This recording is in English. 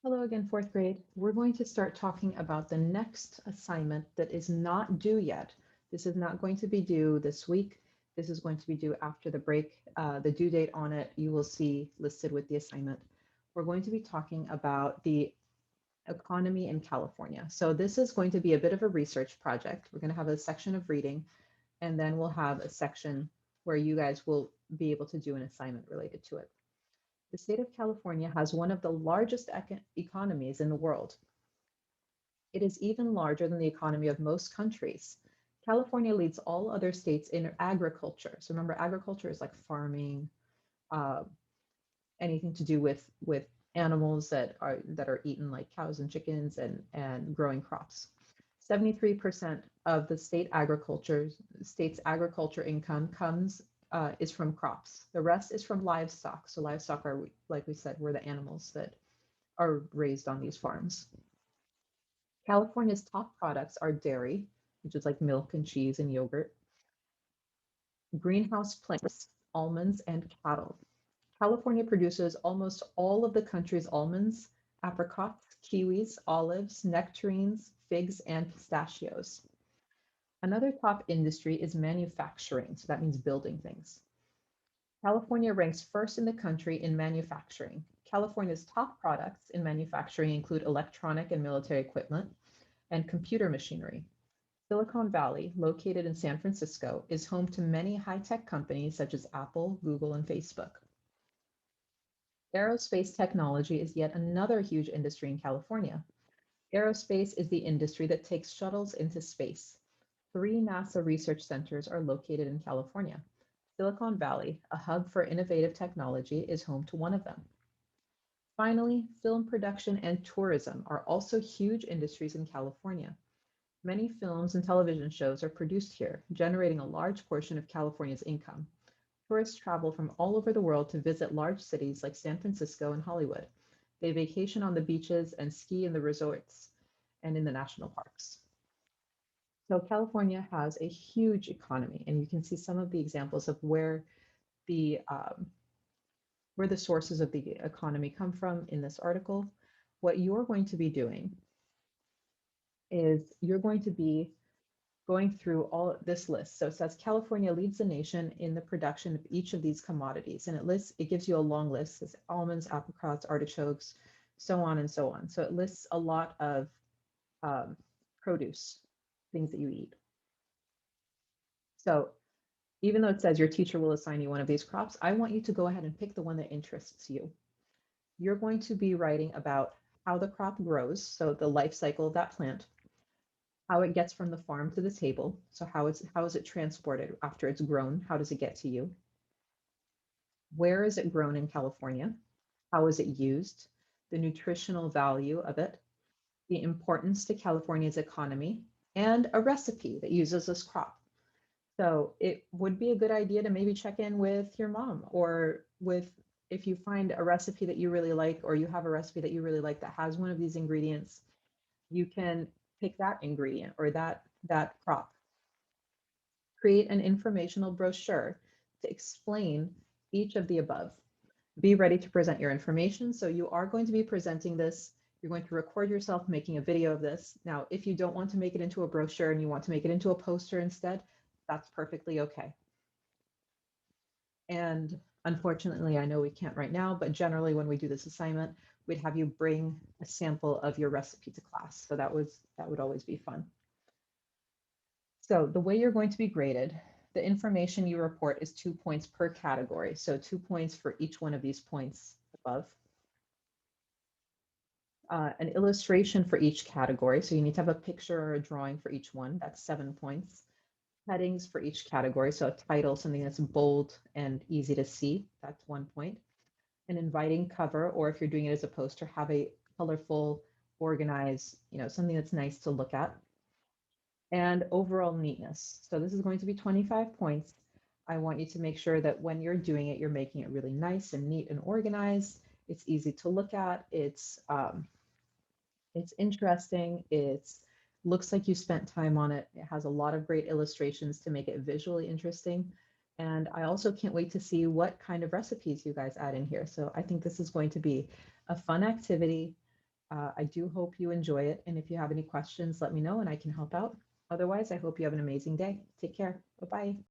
Hello again, fourth grade. We're going to start talking about the next assignment that is not due yet. This is not going to be due this week. This is going to be due after the break. The due date on it you will see listed with the assignment. We're going to be talking about the economy in California. So this is going to be a bit of a research project. We're going to have a section of reading, and then we'll have a section where you guys will be able to do an assignment related to it. The state of California has one of the largest economies in the world. It is even larger than the economy of most countries. California leads all other states in agriculture. So remember, agriculture is like farming, uh, anything to do with animals that are eaten, like cows and chickens, and growing crops. 73% of the state's agriculture income comes is from crops. The rest is from livestock. So livestock are, like we said, were the animals that are raised on these farms. California's top products are dairy, which is like milk and cheese and yogurt, greenhouse plants, almonds, and cattle. California produces almost all of the country's almonds, apricots, kiwis, olives, nectarines, figs, and pistachios. Another top industry is manufacturing, so that means building things. California ranks first in the country in manufacturing. California's top products in manufacturing include electronic and military equipment and computer machinery. Silicon Valley, located in San Francisco, is home to many high-tech companies such as Apple, Google, and Facebook. Aerospace technology is yet another huge industry in California. Aerospace is the industry that takes shuttles into space. 3 NASA research centers are located in California. Silicon Valley, a hub for innovative technology, is home to one of them. Finally, film production and tourism are also huge industries in California. Many films and television shows are produced here, generating a large portion of California's income. Tourists travel from all over the world to visit large cities like San Francisco and Hollywood. They vacation on the beaches and ski in the resorts and in the national parks. So California has a huge economy, and you can see some of the examples of the where the sources of the economy come from in this article. What you're going to be doing is you're going to be going through all this list. So it says California leads the nation in the production of each of these commodities. And it gives you a long list. It says almonds, apricots, artichokes, so on and so on. So it lists a lot of um, produce, things that you eat. So even though it says your teacher will assign you one of these crops, I want you to go ahead and pick the one that interests you. You're going to be writing about how the crop grows, so the life cycle of that plant, how it gets from the farm to the table. So how is it transported after it's grown? How does it get to you? Where is it grown in California? How is it used? The nutritional value of it, the importance to California's economy, and a recipe that uses this crop. So it would be a good idea to maybe check in with your mom, or with, if you find a recipe that you really like, or you have a recipe that you really like that has one of these ingredients, you can pick that ingredient or that crop. Create an informational brochure to explain each of the above. Be ready to present your information. So you are going to be presenting this. You're going to record yourself making a video of this. Now, if you don't want to make it into a brochure and you want to make it into a poster instead, that's perfectly okay. And unfortunately, I know we can't right now, but generally when we do this assignment, we'd have you bring a sample of your recipe to class. So that would always be fun. So the way you're going to be graded, the information you report is 2 points per category. So 2 points for each one of these points above. An illustration for each category. So you need to have a picture or a drawing for each one. That's 7 points. Headings for each category. So a title, something that's bold and easy to see. That's 1 point. An inviting cover, or if you're doing it as a poster, have a colorful, organized, something that's nice to look at. And overall neatness. So this is going to be 25 points. I want you to make sure that when you're doing it, you're making it really nice and neat and organized. It's easy to look at. It's interesting. It's looks like you spent time on it. It has a lot of great illustrations to make it visually interesting. And I also can't wait to see what kind of recipes you guys add in here. So I think this is going to be a fun activity. I do hope you enjoy it. And if you have any questions, let me know and I can help out. Otherwise, I hope you have an amazing day. Take care. Bye-bye.